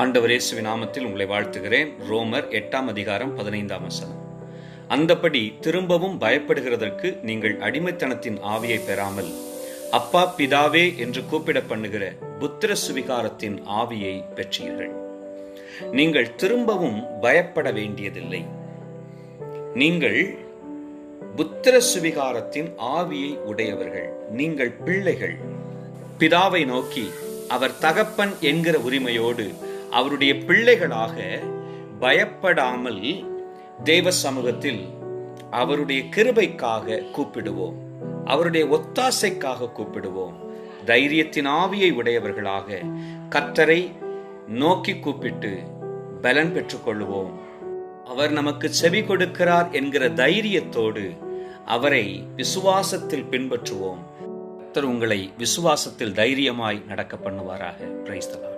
ஆண்டவர் இயேசுவின் நாமத்தில் உங்களை வாழ்த்துகிறேன். ரோமர் 8:15. அந்தபடி திரும்பவும் பயப்படுகிறதற்கு நீங்கள் அடிமைத்தனத்தின் ஆவியை பெறாமல் அப்பா பிதாவே என்று கூப்பிட பண்ணுகிற புத்திர சுவிகாரத்தின் ஆவியை பெற்றீர்கள். நீங்கள் திரும்பவும் பயப்பட வேண்டியதில்லை. நீங்கள் புத்திர சுவிகாரத்தின் ஆவியை உடையவர்கள். நீங்கள் பிள்ளைகள். பிதாவை நோக்கி அவர் தகப்பன் என்கிற உரிமையோடு அவருடைய பிள்ளைகளாக பயப்படாமல் தேவ சமூகத்தில் அவருடைய கிருபைக்காக கூப்பிடுவோம், அவருடைய ஒத்தாசைக்காக கூப்பிடுவோம். தைரியத்தின் ஆவியை உடையவர்களாக கர்த்தரை நோக்கி கூப்பிட்டு பலன் பெற்றுக்கொள்வோம். அவர் நமக்கு செவி கொடுக்கிறார் என்கிற தைரியத்தோடு அவரை விசுவாசத்தில் பின்பற்றுவோம். கர்த்தர் உங்களை விசுவாசத்தில் தைரியமாய் நடக்க பண்ணுவாராக. Praise the Lord.